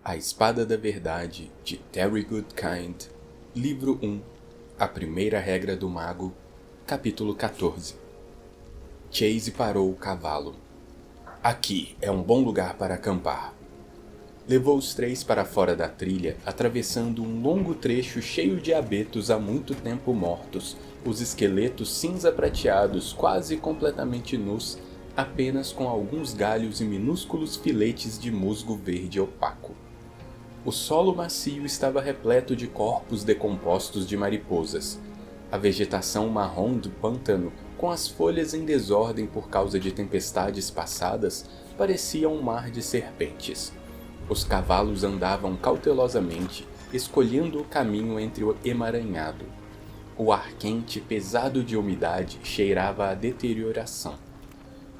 A Espada da Verdade, de Terry Goodkind, Livro 1, A Primeira Regra do Mago, Capítulo 14. Chase parou o cavalo. Aqui é um bom lugar para acampar. Levou os três para fora da trilha, atravessando um longo trecho cheio de abetos há muito tempo mortos, os esqueletos cinza-prateados quase completamente nus, apenas com alguns galhos e minúsculos filetes de musgo verde opaco. O solo macio estava repleto de corpos decompostos de mariposas. A vegetação marrom do pântano, com as folhas em desordem por causa de tempestades passadas, parecia um mar de serpentes. Os cavalos andavam cautelosamente, escolhendo o caminho entre o emaranhado. O ar quente, pesado de umidade, cheirava a deterioração.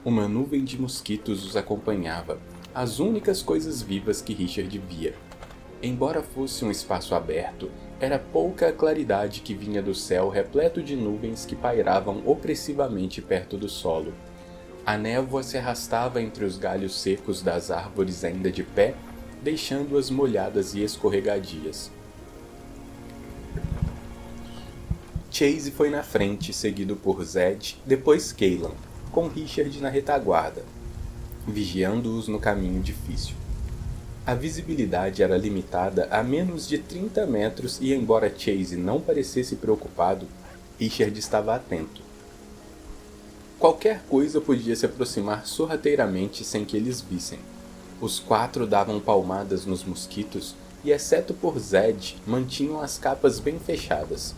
Uma nuvem de mosquitos os acompanhava, as únicas coisas vivas que Richard via. Embora fosse um espaço aberto, era pouca a claridade que vinha do céu repleto de nuvens que pairavam opressivamente perto do solo. A névoa se arrastava entre os galhos secos das árvores ainda de pé, deixando-as molhadas e escorregadias. Chase foi na frente, seguido por Zed, depois Cailan, com Richard na retaguarda, vigiando-os no caminho difícil. A visibilidade era limitada a menos de 30 metros e, embora Chase não parecesse preocupado, Richard estava atento. Qualquer coisa podia se aproximar sorrateiramente sem que eles vissem. Os quatro davam palmadas nos mosquitos e, exceto por Zed, mantinham as capas bem fechadas.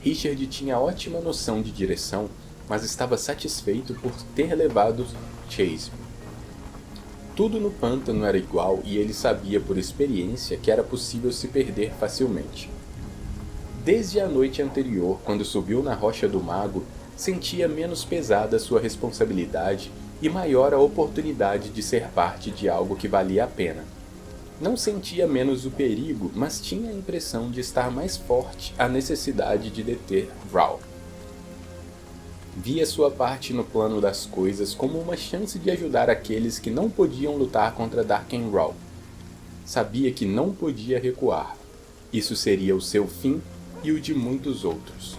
Richard tinha ótima noção de direção, mas estava satisfeito por ter levado Chase. Tudo no pântano era igual e ele sabia por experiência que era possível se perder facilmente. Desde a noite anterior, quando subiu na Rocha do Mago, sentia menos pesada sua responsabilidade e maior a oportunidade de ser parte de algo que valia a pena. Não sentia menos o perigo, mas tinha a impressão de estar mais forte a necessidade de deter Vrall. Via sua parte no plano das coisas como uma chance de ajudar aqueles que não podiam lutar contra Darkenraw. Sabia que não podia recuar. Isso seria o seu fim e o de muitos outros.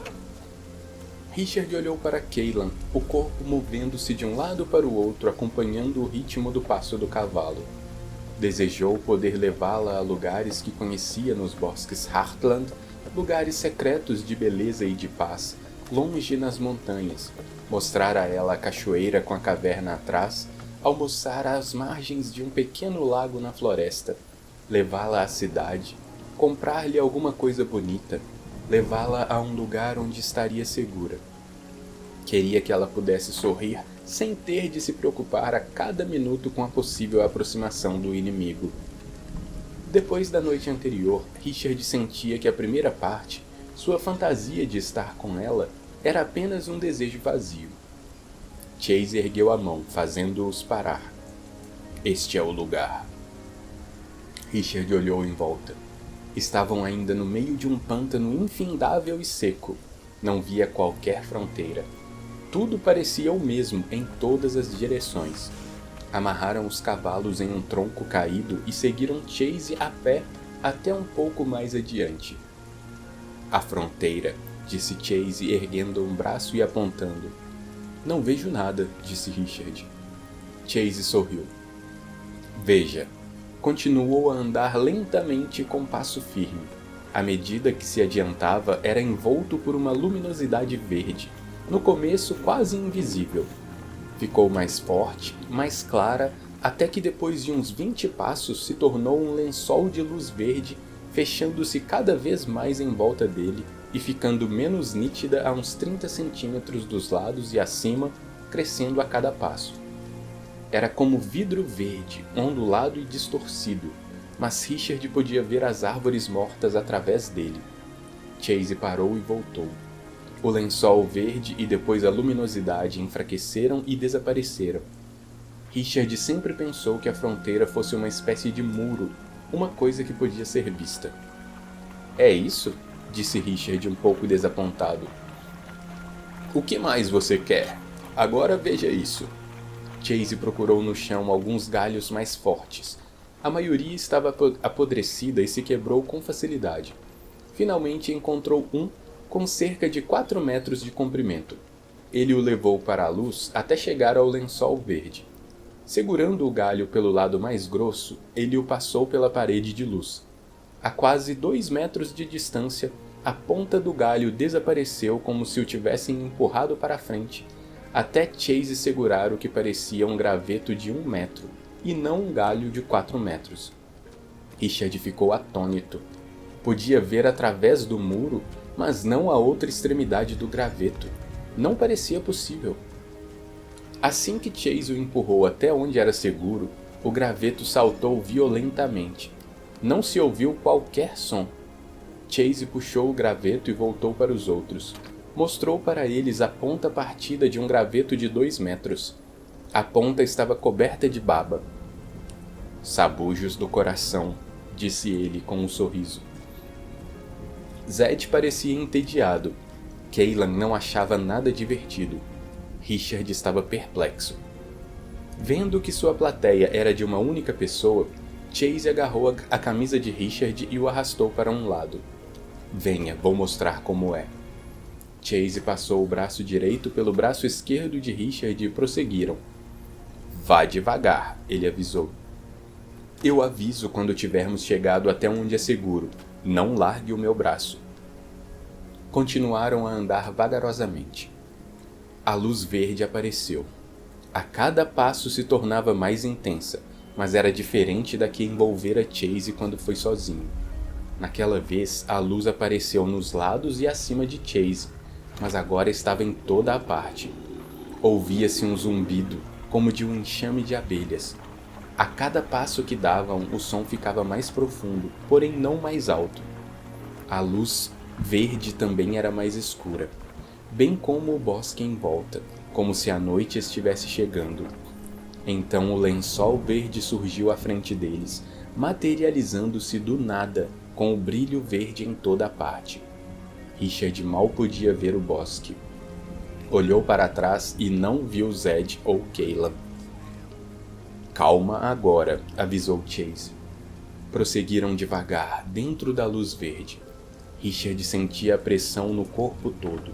Richard olhou para Cailan, o corpo movendo-se de um lado para o outro, acompanhando o ritmo do passo do cavalo. Desejou poder levá-la a lugares que conhecia nos bosques Heartland, lugares secretos de beleza e de paz, longe nas montanhas, mostrar a ela a cachoeira com a caverna atrás, almoçar às margens de um pequeno lago na floresta, levá-la à cidade, comprar-lhe alguma coisa bonita, levá-la a um lugar onde estaria segura. Queria que ela pudesse sorrir sem ter de se preocupar a cada minuto com a possível aproximação do inimigo. Depois da noite anterior, Richard sentia que a primeira parte, sua fantasia de estar com ela, era apenas um desejo vazio. Chase ergueu a mão, fazendo-os parar. Este é o lugar. Richard olhou em volta. Estavam ainda no meio de um pântano infindável e seco. Não via qualquer fronteira. Tudo parecia o mesmo em todas as direções. Amarraram os cavalos em um tronco caído e seguiram Chase a pé até um pouco mais adiante. A fronteira, disse Chase, erguendo um braço e apontando. Não vejo nada, disse Richard. Chase sorriu. Veja. Continuou a andar lentamente com passo firme. À medida que se adiantava, era envolto por uma luminosidade verde, no começo quase invisível. Ficou mais forte, mais clara, até que depois de uns 20 passos se tornou um lençol de luz verde, fechando-se cada vez mais em volta dele e ficando menos nítida a uns 30 centímetros dos lados e acima, crescendo a cada passo. Era como vidro verde, ondulado e distorcido, mas Richard podia ver as árvores mortas através dele. Chase parou e voltou. O lençol verde e depois a luminosidade enfraqueceram e desapareceram. Richard sempre pensou que a fronteira fosse uma espécie de muro, uma coisa que podia ser vista. É isso? Disse Richard um pouco desapontado. O que mais você quer? Agora veja isso. Chase procurou no chão alguns galhos mais fortes. A maioria estava apodrecida e se quebrou com facilidade. Finalmente encontrou um com cerca de 4 metros de comprimento. Ele o levou para a luz até chegar ao lençol verde. Segurando o galho pelo lado mais grosso, ele o passou pela parede de luz. A quase 2 metros de distância, a ponta do galho desapareceu como se o tivessem empurrado para a frente, até Chase segurar o que parecia um graveto de 1 metro, e não um galho de 4 metros. Richard ficou atônito. Podia ver através do muro, mas não a outra extremidade do graveto. Não parecia possível. Assim que Chase o empurrou até onde era seguro, o graveto saltou violentamente. Não se ouviu qualquer som. Chase puxou o graveto e voltou para os outros. Mostrou para eles a ponta partida de um graveto de 2 metros. A ponta estava coberta de baba. Sabujos do coração, disse ele com um sorriso. Zed parecia entediado. Cailan não achava nada divertido. Richard estava perplexo. Vendo que sua plateia era de uma única pessoa, Chase agarrou a camisa de Richard e o arrastou para um lado. Venha, vou mostrar como é. Chase passou o braço direito pelo braço esquerdo de Richard e prosseguiram. Vá devagar, ele avisou. Eu aviso quando tivermos chegado até onde é seguro. Não largue o meu braço. Continuaram a andar vagarosamente. A luz verde apareceu. A cada passo se tornava mais intensa, mas era diferente da que envolvera Chase quando foi sozinho. Naquela vez, a luz apareceu nos lados e acima de Chase, mas agora estava em toda a parte. Ouvia-se um zumbido, como de um enxame de abelhas. A cada passo que davam, o som ficava mais profundo, porém não mais alto. A luz verde também era mais escura, bem como o bosque em volta, como se a noite estivesse chegando. Então o lençol verde surgiu à frente deles, materializando-se do nada, com o brilho verde em toda a parte. Richard mal podia ver o bosque. Olhou para trás e não viu Zed ou Cailan. Calma agora, avisou Chase. Prosseguiram devagar, dentro da luz verde. Richard sentia a pressão no corpo todo.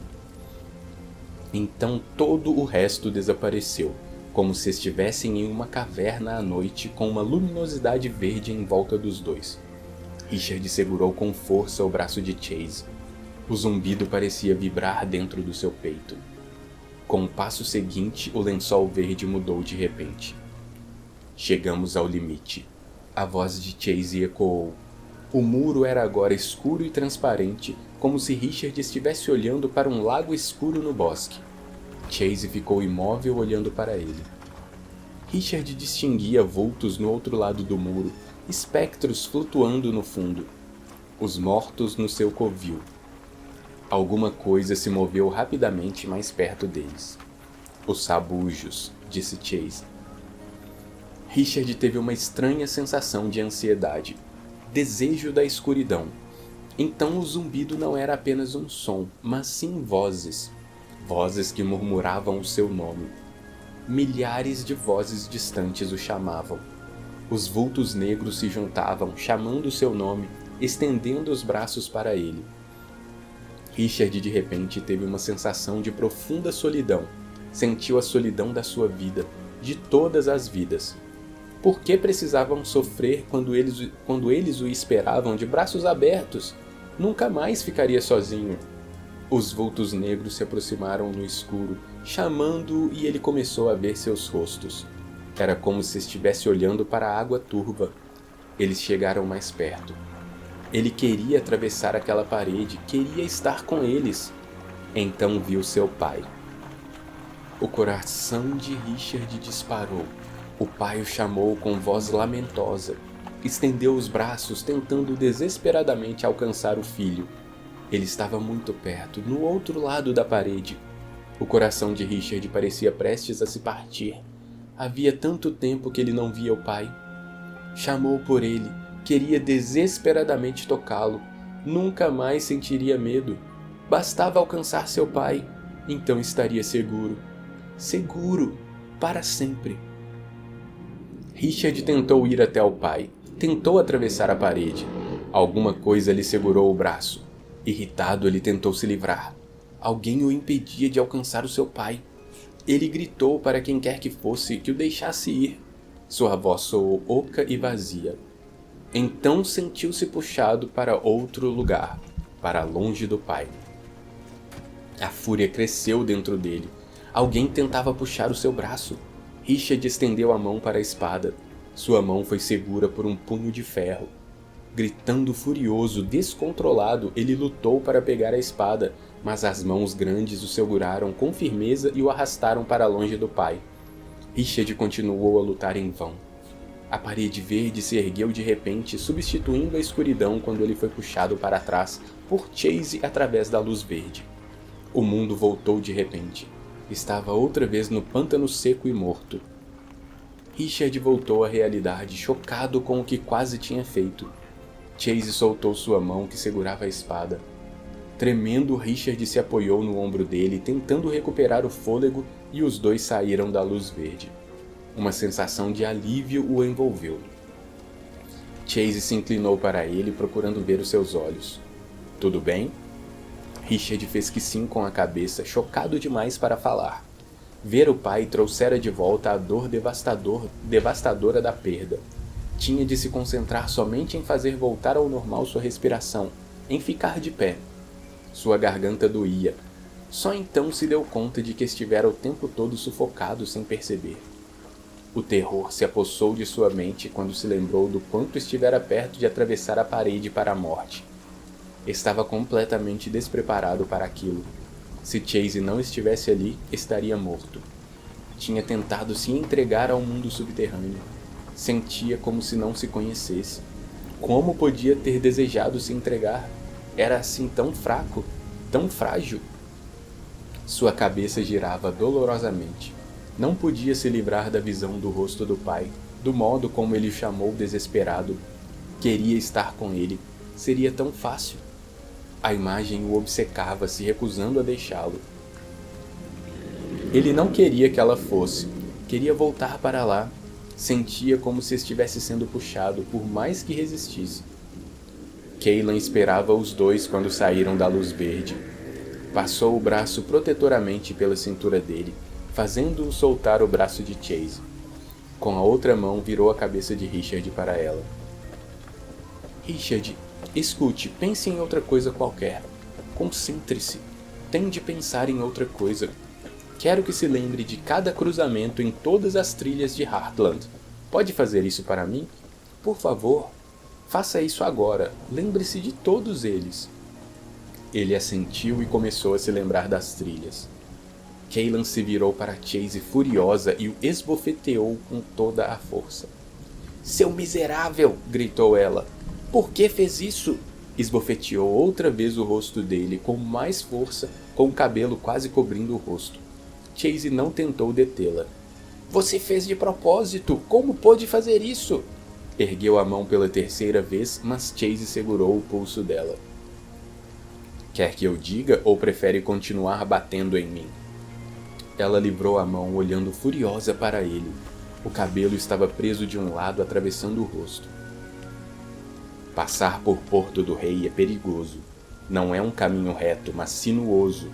Então todo o resto desapareceu, como se estivessem em uma caverna à noite com uma luminosidade verde em volta dos dois. Richard segurou com força o braço de Chase. O zumbido parecia vibrar dentro do seu peito. Com o passo seguinte, o lençol verde mudou de repente. Chegamos ao limite. A voz de Chase ecoou. O muro era agora escuro e transparente, como se Richard estivesse olhando para um lago escuro no bosque. Chase ficou imóvel olhando para ele. Richard distinguia vultos no outro lado do muro, espectros flutuando no fundo. Os mortos no seu covil. Alguma coisa se moveu rapidamente mais perto deles. Os sabujos, disse Chase. Richard teve uma estranha sensação de ansiedade. Desejo da escuridão. Então o zumbido não era apenas um som, mas sim vozes. Vozes que murmuravam o seu nome. Milhares de vozes distantes o chamavam. Os vultos negros se juntavam, chamando o seu nome, estendendo os braços para ele. Richard de repente teve uma sensação de profunda solidão. Sentiu a solidão da sua vida, de todas as vidas. Por que precisavam sofrer quando eles o esperavam de braços abertos? Nunca mais ficaria sozinho. Os vultos negros se aproximaram no escuro, chamando-o, e ele começou a ver seus rostos. Era como se estivesse olhando para a água turva. Eles chegaram mais perto. Ele queria atravessar aquela parede, queria estar com eles. Então viu seu pai. O coração de Richard disparou. O pai o chamou com voz lamentosa. Estendeu os braços, tentando desesperadamente alcançar o filho. Ele estava muito perto, no outro lado da parede. O coração de Richard parecia prestes a se partir. Havia tanto tempo que ele não via o pai. Chamou por ele, queria desesperadamente tocá-lo. Nunca mais sentiria medo. Bastava alcançar seu pai, então estaria seguro. Seguro, para sempre. Richard tentou ir até o pai. Tentou atravessar a parede. Alguma coisa lhe segurou o braço. Irritado, ele tentou se livrar. Alguém o impedia de alcançar o seu pai. Ele gritou para quem quer que fosse que o deixasse ir. Sua voz soou oca e vazia. Então sentiu-se puxado para outro lugar, para longe do pai. A fúria cresceu dentro dele. Alguém tentava puxar o seu braço. Richard estendeu a mão para a espada. Sua mão foi segura por um punho de ferro. Gritando furioso, descontrolado, ele lutou para pegar a espada, mas as mãos grandes o seguraram com firmeza e o arrastaram para longe do pai. Richard continuou a lutar em vão. A parede verde se ergueu de repente, substituindo a escuridão quando ele foi puxado para trás por Chase através da luz verde. O mundo voltou de repente. Estava outra vez no pântano seco e morto. Richard voltou à realidade, chocado com o que quase tinha feito. Chase soltou sua mão que segurava a espada. Tremendo, Richard se apoiou no ombro dele, tentando recuperar o fôlego, e os dois saíram da luz verde. Uma sensação de alívio o envolveu. Chase se inclinou para ele, procurando ver os seus olhos. Tudo bem? Richard fez que sim com a cabeça, chocado demais para falar. Ver o pai trouxera de volta a dor devastadora da perda. Tinha de se concentrar somente em fazer voltar ao normal sua respiração, em ficar de pé. Sua garganta doía. Só então se deu conta de que estivera o tempo todo sufocado sem perceber. O terror se apossou de sua mente quando se lembrou do quanto estivera perto de atravessar a parede para a morte. Estava completamente despreparado para aquilo. Se Chase não estivesse ali, estaria morto. Tinha tentado se entregar ao mundo subterrâneo. Sentia como se não se conhecesse. Como podia ter desejado se entregar? Era assim tão fraco, tão frágil. Sua cabeça girava dolorosamente. Não podia se livrar da visão do rosto do pai, do modo como ele o chamou desesperado. Queria estar com ele. Seria tão fácil. A imagem o obcecava, se recusando a deixá-lo. Ele não queria que ela fosse. Queria voltar para lá. Sentia como se estivesse sendo puxado, por mais que resistisse. Cailan esperava os dois quando saíram da luz verde. Passou o braço protetoramente pela cintura dele, fazendo-o soltar o braço de Chase. Com a outra mão virou a cabeça de Richard para ela. Richard, escute, pense em outra coisa qualquer. Concentre-se. Tente pensar em outra coisa. Quero que se lembre de cada cruzamento em todas as trilhas de Heartland. Pode fazer isso para mim? Por favor, faça isso agora. Lembre-se de todos eles. Ele assentiu e começou a se lembrar das trilhas. Cailan se virou para Chase furiosa e o esbofeteou com toda a força. Seu miserável! Gritou ela. Por que fez isso? Esbofeteou outra vez o rosto dele com mais força, com o cabelo quase cobrindo o rosto. Chase não tentou detê-la. Você fez de propósito! Como pôde fazer isso? Ergueu a mão pela terceira vez, mas Chase segurou o pulso dela. Quer que eu diga ou prefere continuar batendo em mim? Ela livrou a mão, olhando furiosa para ele. O cabelo estava preso de um lado, atravessando o rosto. Passar por Porto do Rei é perigoso. Não é um caminho reto, mas sinuoso.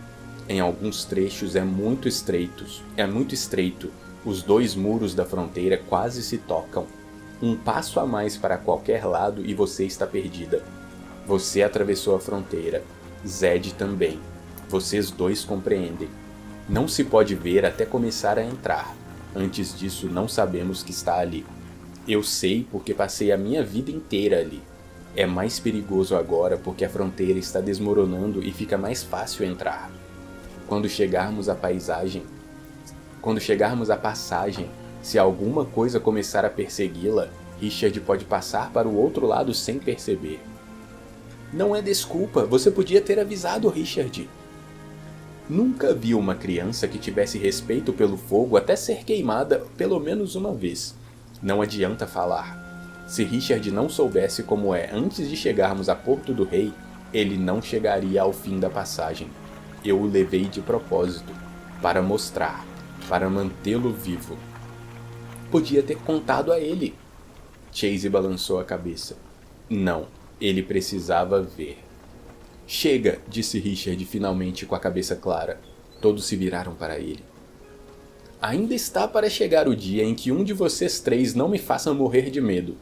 Em alguns trechos é muito estreito. Os dois muros da fronteira quase se tocam. Um passo a mais para qualquer lado e você está perdida. Você atravessou a fronteira. Zed também. Vocês dois compreendem. Não se pode ver até começar a entrar. Antes disso, não sabemos que está ali. Eu sei porque passei a minha vida inteira ali. É mais perigoso agora porque a fronteira está desmoronando e fica mais fácil entrar. Quando chegarmos à passagem, se alguma coisa começar a persegui-la, Richard pode passar para o outro lado sem perceber. Não é desculpa, você podia ter avisado Richard. Nunca vi uma criança que tivesse respeito pelo fogo até ser queimada pelo menos uma vez. Não adianta falar. Se Richard não soubesse como é antes de chegarmos a Porto do Rei, ele não chegaria ao fim da passagem. Eu o levei de propósito, para mostrar, para mantê-lo vivo. Podia ter contado a ele. Chase balançou a cabeça. Não, ele precisava ver. Chega, disse Richard finalmente com a cabeça clara. Todos se viraram para ele. Ainda está para chegar o dia em que um de vocês três não me faça morrer de medo.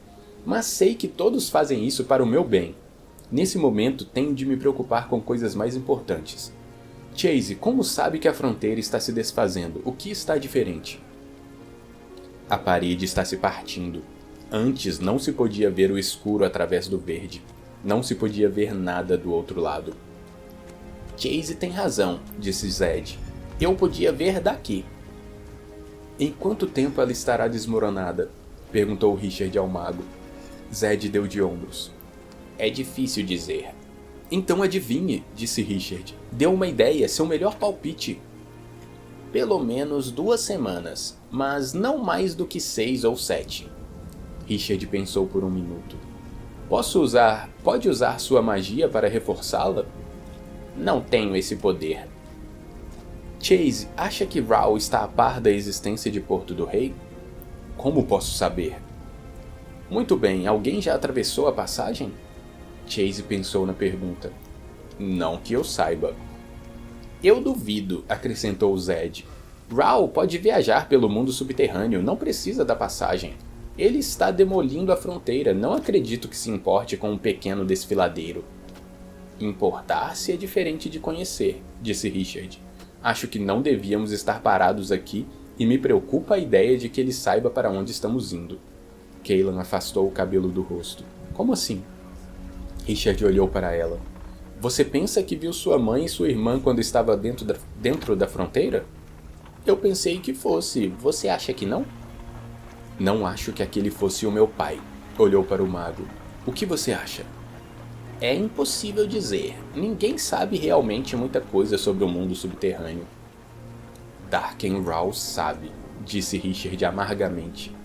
Mas sei que todos fazem isso para o meu bem. Nesse momento tenho de me preocupar com coisas mais importantes. Chase, como sabe que a fronteira está se desfazendo? O que está diferente? A parede está se partindo. Antes não se podia ver o escuro através do verde. Não se podia ver nada do outro lado. Chase tem razão, disse Zed. Eu podia ver daqui. Em quanto tempo ela estará desmoronada? Perguntou Richard ao mago. Zed deu de ombros. É difícil dizer. Então adivinhe, disse Richard. Deu uma ideia, seu melhor palpite. Pelo menos 2 semanas, mas não mais do que 6 ou 7. Richard pensou por um minuto. Pode usar sua magia para reforçá-la? Não tenho esse poder. Chase, acha que Raoh está a par da existência de Porto do Rei? Como posso saber? Muito bem, alguém já atravessou a passagem? Chase pensou na pergunta. Não que eu saiba. Eu duvido, acrescentou Zed. Raoh pode viajar pelo mundo subterrâneo, não precisa da passagem. Ele está demolindo a fronteira, não acredito que se importe com um pequeno desfiladeiro. Importar-se é diferente de conhecer, disse Richard. Acho que não devíamos estar parados aqui e me preocupa a ideia de que ele saiba para onde estamos indo. Cailan afastou o cabelo do rosto. Como assim? Richard olhou para ela. Você pensa que viu sua mãe e sua irmã quando estava dentro da fronteira? Eu pensei que fosse. Você acha que não? Não acho que aquele fosse o meu pai. Olhou para o mago. O que você acha? É impossível dizer. Ninguém sabe realmente muita coisa sobre o mundo subterrâneo. Darkenrahl sabe, disse Richard amargamente.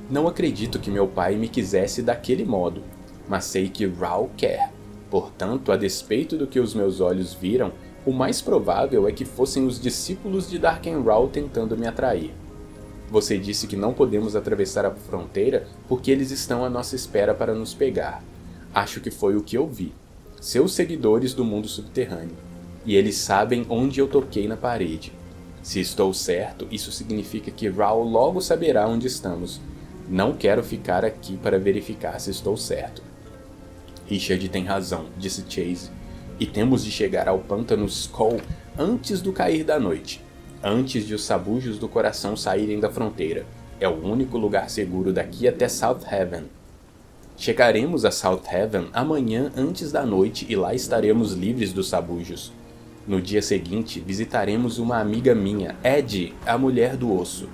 Não acredito que meu pai me quisesse daquele modo, mas sei que Raoh quer. Portanto, a despeito do que os meus olhos viram, o mais provável é que fossem os discípulos de Darkenrahl tentando me atrair. Você disse que não podemos atravessar a fronteira porque eles estão à nossa espera para nos pegar. Acho que foi o que eu vi. Seus seguidores do mundo subterrâneo. E eles sabem onde eu toquei na parede. Se estou certo, isso significa que Raoh logo saberá onde estamos. Não quero ficar aqui para verificar se estou certo. Richard tem razão, disse Chase. E temos de chegar ao pântano Skull antes do cair da noite. Antes de os sabujos do coração saírem da fronteira. É o único lugar seguro daqui até South Haven. Chegaremos a South Haven amanhã antes da noite e lá estaremos livres dos sabujos. No dia seguinte, visitaremos uma amiga minha, Ed, a mulher do osso.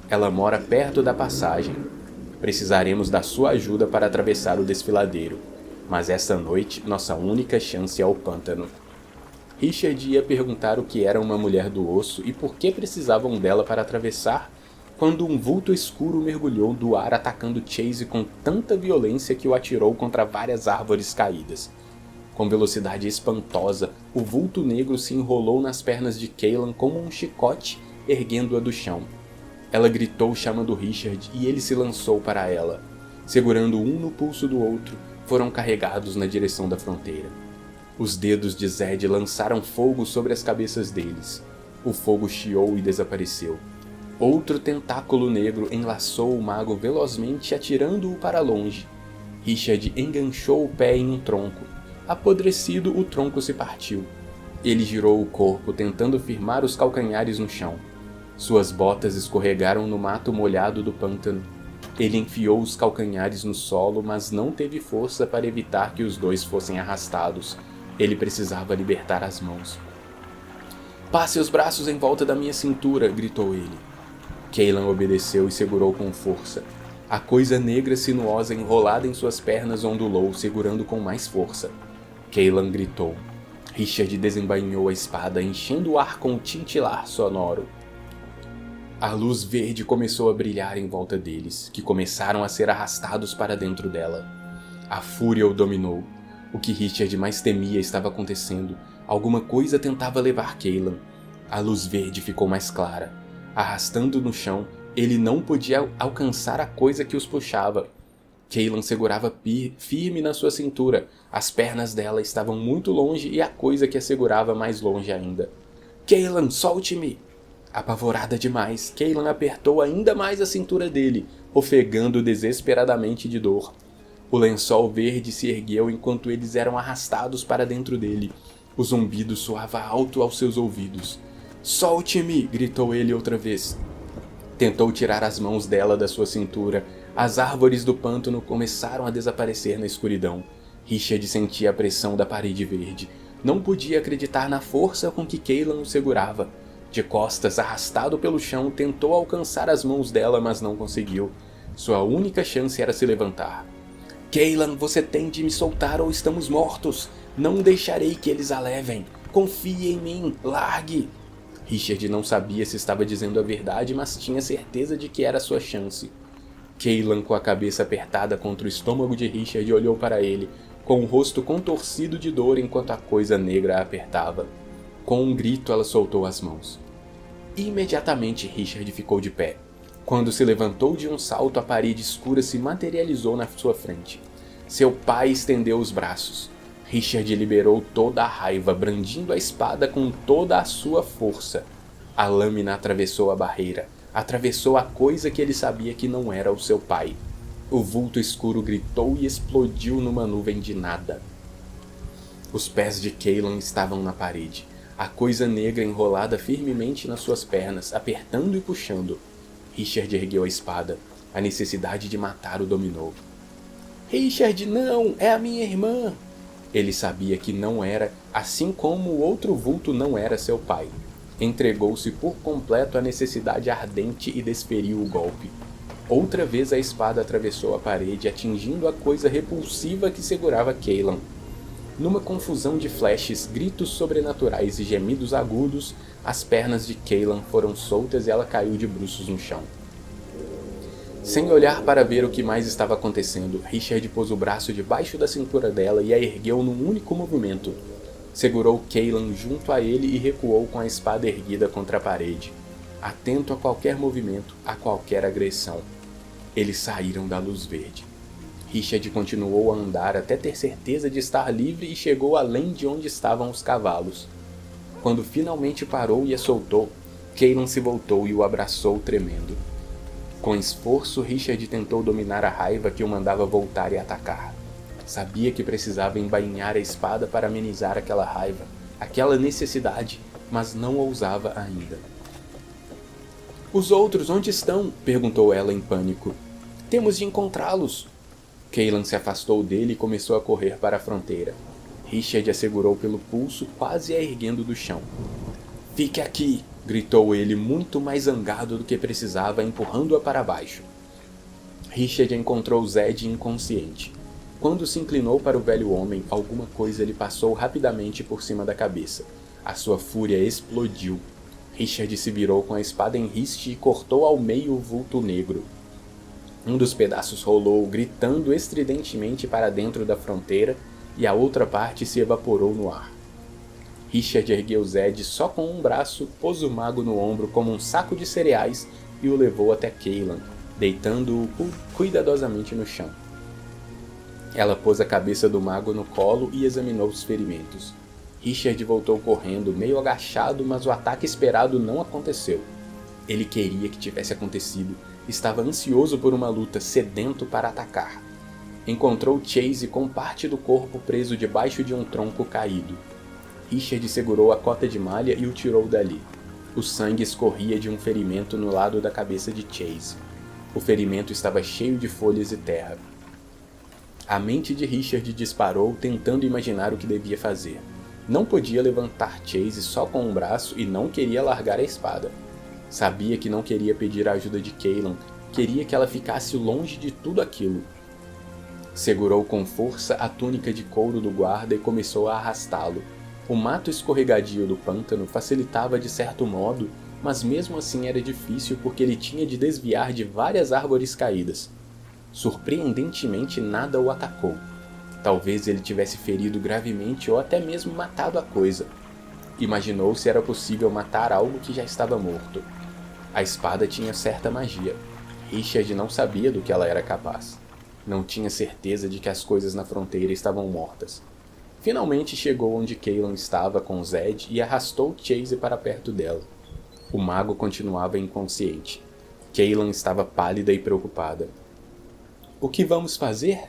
Ela mora perto da passagem. Precisaremos da sua ajuda para atravessar o desfiladeiro. Mas essa noite, nossa única chance é o pântano. Richard ia perguntar o que era uma mulher do osso e por que precisavam dela para atravessar, quando um vulto escuro mergulhou do ar atacando Chase com tanta violência que o atirou contra várias árvores caídas. Com velocidade espantosa, o vulto negro se enrolou nas pernas de Cailan como um chicote, erguendo-a do chão. Ela gritou chamando Richard e ele se lançou para ela. Segurando um no pulso do outro, foram carregados na direção da fronteira. Os dedos de Zed lançaram fogo sobre as cabeças deles. O fogo chiou e desapareceu. Outro tentáculo negro enlaçou o mago velozmente, atirando-o para longe. Richard enganchou o pé em um tronco. Apodrecido, o tronco se partiu. Ele girou o corpo, tentando firmar os calcanhares no chão. Suas botas escorregaram no mato molhado do pântano. Ele enfiou os calcanhares no solo, mas não teve força para evitar que os dois fossem arrastados. Ele precisava libertar as mãos. "Passe os braços em volta da minha cintura", gritou ele. Cailan obedeceu e segurou com força. A coisa negra sinuosa enrolada em suas pernas ondulou, segurando com mais força. Cailan gritou. Richard desembainhou a espada, enchendo o ar com um tintilar sonoro. A luz verde começou a brilhar em volta deles, que começaram a ser arrastados para dentro dela. A fúria o dominou. O que Richard mais temia estava acontecendo. Alguma coisa tentava levar Cailan. A luz verde ficou mais clara. Arrastando no chão, ele não podia alcançar a coisa que os puxava. Cailan segurava firme na sua cintura. As pernas dela estavam muito longe e a coisa que a segurava mais longe ainda. Cailan, solte-me! Apavorada demais, Cailan apertou ainda mais a cintura dele, ofegando desesperadamente de dor. O lençol verde se ergueu enquanto eles eram arrastados para dentro dele. O zumbido soava alto aos seus ouvidos. Solte-me! Gritou ele outra vez. Tentou tirar as mãos dela da sua cintura. As árvores do pântano começaram a desaparecer na escuridão. Richard sentia a pressão da parede verde. Não podia acreditar na força com que Cailan o segurava. De costas, arrastado pelo chão, tentou alcançar as mãos dela, mas não conseguiu. Sua única chance era se levantar. Cailan, você tem de me soltar ou estamos mortos. Não deixarei que eles a levem. Confie em mim. Largue. Richard não sabia se estava dizendo a verdade, mas tinha certeza de que era sua chance. Cailan, com a cabeça apertada contra o estômago de Richard, olhou para ele, com o rosto contorcido de dor enquanto a coisa negra a apertava. Com um grito, ela soltou as mãos. Imediatamente, Richard ficou de pé. Quando se levantou de um salto, a parede escura se materializou na sua frente. Seu pai estendeu os braços. Richard liberou toda a raiva, brandindo a espada com toda a sua força. A lâmina atravessou a barreira, atravessou a coisa que ele sabia que não era o seu pai. O vulto escuro gritou e explodiu numa nuvem de nada. Os pés de Cailan estavam na parede, a coisa negra enrolada firmemente nas suas pernas, apertando e puxando. Richard ergueu a espada. A necessidade de matar o dominou. Richard, não! É a minha irmã! Ele sabia que não era, assim como o outro vulto não era seu pai. Entregou-se por completo à necessidade ardente e desferiu o golpe. Outra vez a espada atravessou a parede, atingindo a coisa repulsiva que segurava Cailan. Numa confusão de flashes, gritos sobrenaturais e gemidos agudos, as pernas de Cailan foram soltas e ela caiu de bruços no chão. Sem olhar para ver o que mais estava acontecendo, Richard pôs o braço debaixo da cintura dela e a ergueu num único movimento. Segurou Cailan junto a ele e recuou com a espada erguida contra a parede, atento a qualquer movimento, a qualquer agressão. Eles saíram da luz verde. Richard continuou a andar até ter certeza de estar livre e chegou além de onde estavam os cavalos. Quando finalmente parou e a soltou, Cailan se voltou e o abraçou tremendo. Com esforço, Richard tentou dominar a raiva que o mandava voltar e atacar. Sabia que precisava embainhar a espada para amenizar aquela raiva, aquela necessidade, mas não ousava ainda. Os outros onde estão? Perguntou ela em pânico. Temos de encontrá-los. Cailan se afastou dele e começou a correr para a fronteira. Richard a segurou pelo pulso, quase a erguendo do chão. Fique aqui! Gritou ele, muito mais zangado do que precisava, empurrando-a para baixo. Richard encontrou Zed inconsciente. Quando se inclinou para o velho homem, alguma coisa lhe passou rapidamente por cima da cabeça. A sua fúria explodiu. Richard se virou com a espada em riste e cortou ao meio o vulto negro. Um dos pedaços rolou, gritando estridentemente para dentro da fronteira, e a outra parte se evaporou no ar. Richard ergueu Zed só com um braço, pôs o mago no ombro como um saco de cereais e o levou até Cailan, deitando-o cuidadosamente no chão. Ela pôs a cabeça do mago no colo e examinou os ferimentos. Richard voltou correndo, meio agachado, mas o ataque esperado não aconteceu. Ele queria que tivesse acontecido. Estava ansioso por uma luta, sedento para atacar. Encontrou Chase com parte do corpo preso debaixo de um tronco caído. Richard segurou a cota de malha e o tirou dali. O sangue escorria de um ferimento no lado da cabeça de Chase. O ferimento estava cheio de folhas e terra. A mente de Richard disparou, tentando imaginar o que devia fazer. Não podia levantar Chase só com um braço e não queria largar a espada. Sabia que não queria pedir a ajuda de Cailan, queria que ela ficasse longe de tudo aquilo. Segurou com força a túnica de couro do guarda e começou a arrastá-lo. O mato escorregadio do pântano facilitava de certo modo, mas mesmo assim era difícil porque ele tinha de desviar de várias árvores caídas. Surpreendentemente nada o atacou. Talvez ele tivesse ferido gravemente ou até mesmo matado a coisa. Imaginou se era possível matar algo que já estava morto. A espada tinha certa magia. Richard não sabia do que ela era capaz. Não tinha certeza de que as coisas na fronteira estavam mortas. Finalmente chegou onde Cailan estava com Zed e arrastou Chase para perto dela. O mago continuava inconsciente. Cailan estava pálida e preocupada. O que vamos fazer?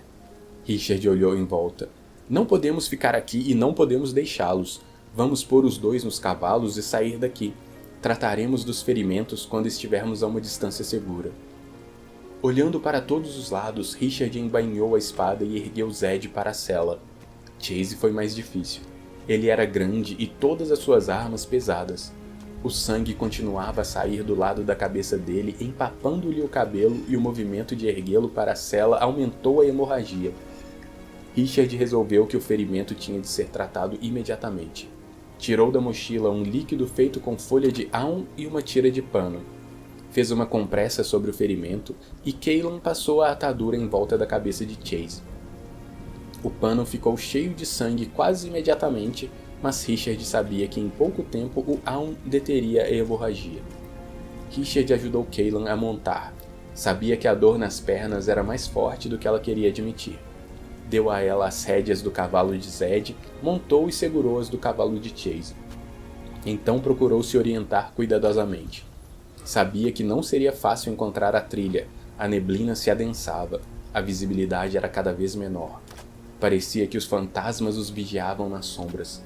Richard olhou em volta. Não podemos ficar aqui e não podemos deixá-los. Vamos pôr os dois nos cavalos e sair daqui. Trataremos dos ferimentos quando estivermos a uma distância segura. Olhando para todos os lados, Richard embainhou a espada e ergueu Zed para a sela. Chase foi mais difícil. Ele era grande e todas as suas armas pesadas. O sangue continuava a sair do lado da cabeça dele, empapando-lhe o cabelo, e o movimento de erguê-lo para a sela aumentou a hemorragia. Richard resolveu que o ferimento tinha de ser tratado imediatamente. Tirou da mochila um líquido feito com folha de aum e uma tira de pano. Fez uma compressa sobre o ferimento e Cailan passou a atadura em volta da cabeça de Chase. O pano ficou cheio de sangue quase imediatamente, mas Richard sabia que em pouco tempo o aum deteria a hemorragia. Richard ajudou Cailan a montar. Sabia que a dor nas pernas era mais forte do que ela queria admitir. Deu a ela as rédeas do cavalo de Zed, montou e segurou as do cavalo de Chase. Então procurou se orientar cuidadosamente. Sabia que não seria fácil encontrar a trilha. A neblina se adensava. A visibilidade era cada vez menor. Parecia que os fantasmas os vigiavam nas sombras.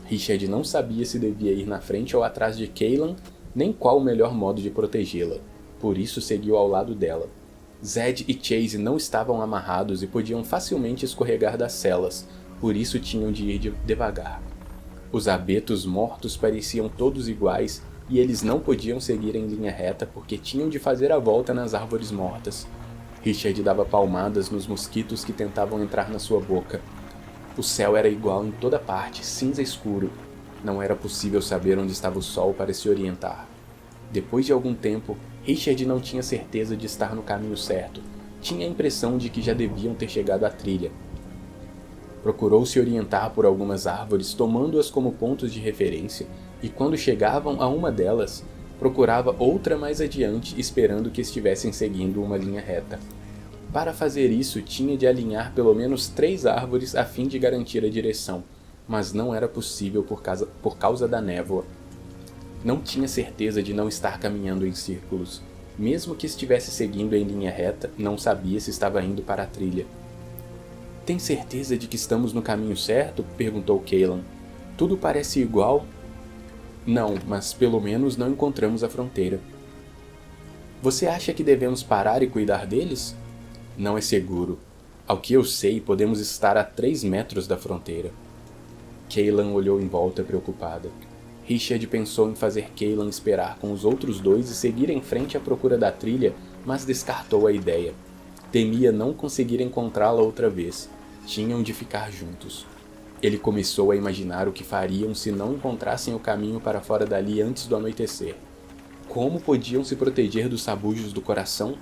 Richard não sabia se devia ir na frente ou atrás de Cailan, nem qual o melhor modo de protegê-la. Por isso seguiu ao lado dela. Zed e Chase não estavam amarrados e podiam facilmente escorregar das celas, por isso tinham de ir devagar. Os abetos mortos pareciam todos iguais e eles não podiam seguir em linha reta porque tinham de fazer a volta nas árvores mortas. Richard dava palmadas nos mosquitos que tentavam entrar na sua boca. O céu era igual em toda parte, cinza escuro. Não era possível saber onde estava o sol para se orientar. Depois de algum tempo, Richard não tinha certeza de estar no caminho certo. Tinha a impressão de que já deviam ter chegado à trilha. Procurou se orientar por algumas árvores, tomando-as como pontos de referência, e quando chegavam a uma delas, procurava outra mais adiante, esperando que estivessem seguindo uma linha reta. Para fazer isso, tinha de alinhar pelo menos 3 árvores a fim de garantir a direção, mas não era possível por causa da névoa. Não tinha certeza de não estar caminhando em círculos. Mesmo que estivesse seguindo em linha reta, não sabia se estava indo para a trilha. Tem certeza de que estamos no caminho certo? Perguntou Cailan. Tudo parece igual? Não, mas pelo menos não encontramos a fronteira. Você acha que devemos parar e cuidar deles? Não é seguro. Ao que eu sei, podemos estar a 3 metros da fronteira. Cailan olhou em volta preocupada. Richard pensou em fazer Cailan esperar com os outros dois e seguir em frente à procura da trilha, mas descartou a ideia. Temia não conseguir encontrá-la outra vez. Tinham de ficar juntos. Ele começou a imaginar o que fariam se não encontrassem o caminho para fora dali antes do anoitecer. Como podiam se proteger dos sabujos do coração?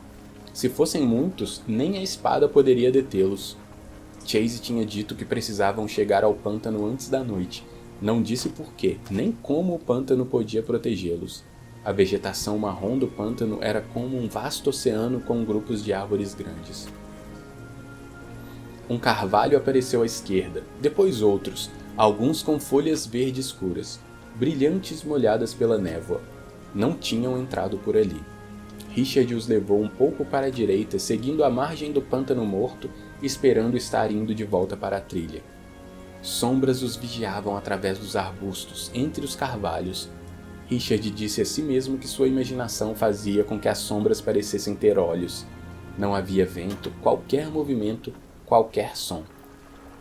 Se fossem muitos, nem a espada poderia detê-los. Chase tinha dito que precisavam chegar ao pântano antes da noite. Não disse por quê, nem como o pântano podia protegê-los. A vegetação marrom do pântano era como um vasto oceano com grupos de árvores grandes. Um carvalho apareceu à esquerda, depois outros, alguns com folhas verde escuras, brilhantes molhadas pela névoa. Não tinham entrado por ali. Richard os levou um pouco para a direita, seguindo a margem do pântano morto, esperando estar indo de volta para a trilha. Sombras os vigiavam através dos arbustos, entre os carvalhos. Richard disse a si mesmo que sua imaginação fazia com que as sombras parecessem ter olhos. Não havia vento, qualquer movimento, qualquer som.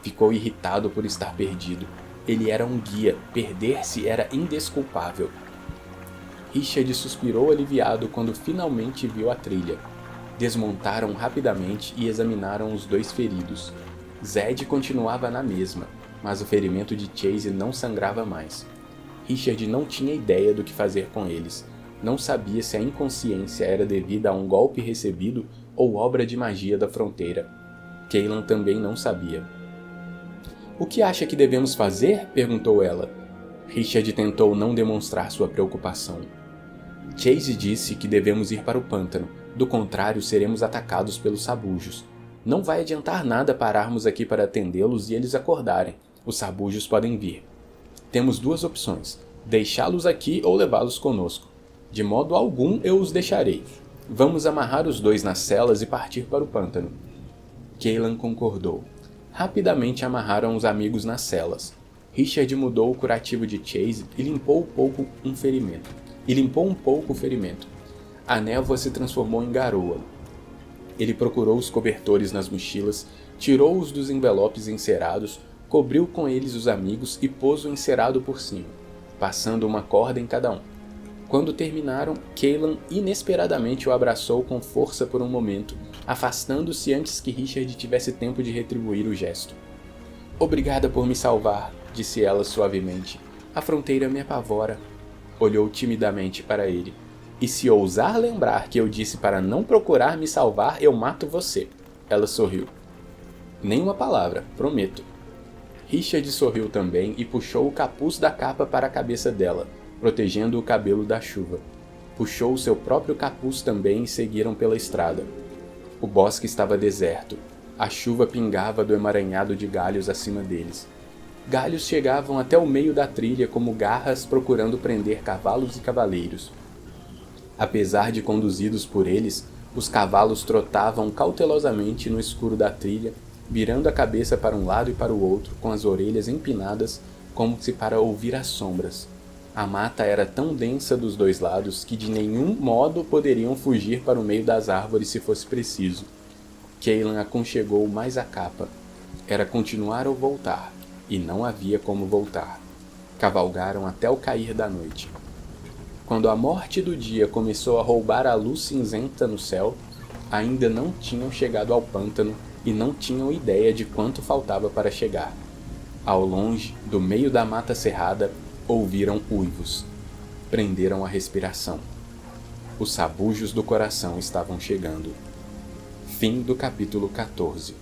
Ficou irritado por estar perdido. Ele era um guia, perder-se era indesculpável. Richard suspirou aliviado quando finalmente viu a trilha. Desmontaram rapidamente e examinaram os 2 feridos. Zed continuava na mesma, mas o ferimento de Chase não sangrava mais. Richard não tinha ideia do que fazer com eles. Não sabia se a inconsciência era devida a um golpe recebido ou obra de magia da fronteira. Cailan também não sabia. O que acha que devemos fazer? Perguntou ela. Richard tentou não demonstrar sua preocupação. Chase disse que devemos ir para o pântano, do contrário seremos atacados pelos sabujos. Não vai adiantar nada pararmos aqui para atendê-los e eles acordarem. Os sabujos podem vir. Temos duas opções: deixá-los aqui ou levá-los conosco. De modo algum eu os deixarei. Vamos amarrar os dois nas celas e partir para o pântano. Cailan concordou. Rapidamente amarraram os amigos nas celas. Richard mudou o curativo de Chase e limpou um pouco o ferimento. A névoa se transformou em garoa. Ele procurou os cobertores nas mochilas, tirou-os dos envelopes encerados, cobriu com eles os amigos e pôs o encerado por cima, passando uma corda em cada um. Quando terminaram, Cailan inesperadamente o abraçou com força por um momento, afastando-se antes que Richard tivesse tempo de retribuir o gesto. "Obrigada por me salvar", disse ela suavemente. "A fronteira me apavora." Olhou timidamente para ele. "E se ousar lembrar que eu disse para não procurar me salvar, eu mato você." Ela sorriu. "Nem uma palavra, prometo." Richard sorriu também e puxou o capuz da capa para a cabeça dela, protegendo o cabelo da chuva. Puxou seu próprio capuz também e seguiram pela estrada. O bosque estava deserto. A chuva pingava do emaranhado de galhos acima deles. Galhos chegavam até o meio da trilha como garras procurando prender cavalos e cavaleiros. Apesar de conduzidos por eles, os cavalos trotavam cautelosamente no escuro da trilha, virando a cabeça para um lado e para o outro, com as orelhas empinadas, como se para ouvir as sombras. A mata era tão densa dos dois lados que de nenhum modo poderiam fugir para o meio das árvores se fosse preciso. Cailan aconchegou mais a capa. Era continuar ou voltar, e não havia como voltar. Cavalgaram até o cair da noite. Quando a morte do dia começou a roubar a luz cinzenta no céu, ainda não tinham chegado ao pântano e não tinham ideia de quanto faltava para chegar. Ao longe, do meio da mata cerrada, ouviram uivos. Prenderam a respiração. Os sabujos do coração estavam chegando. Fim do capítulo 14.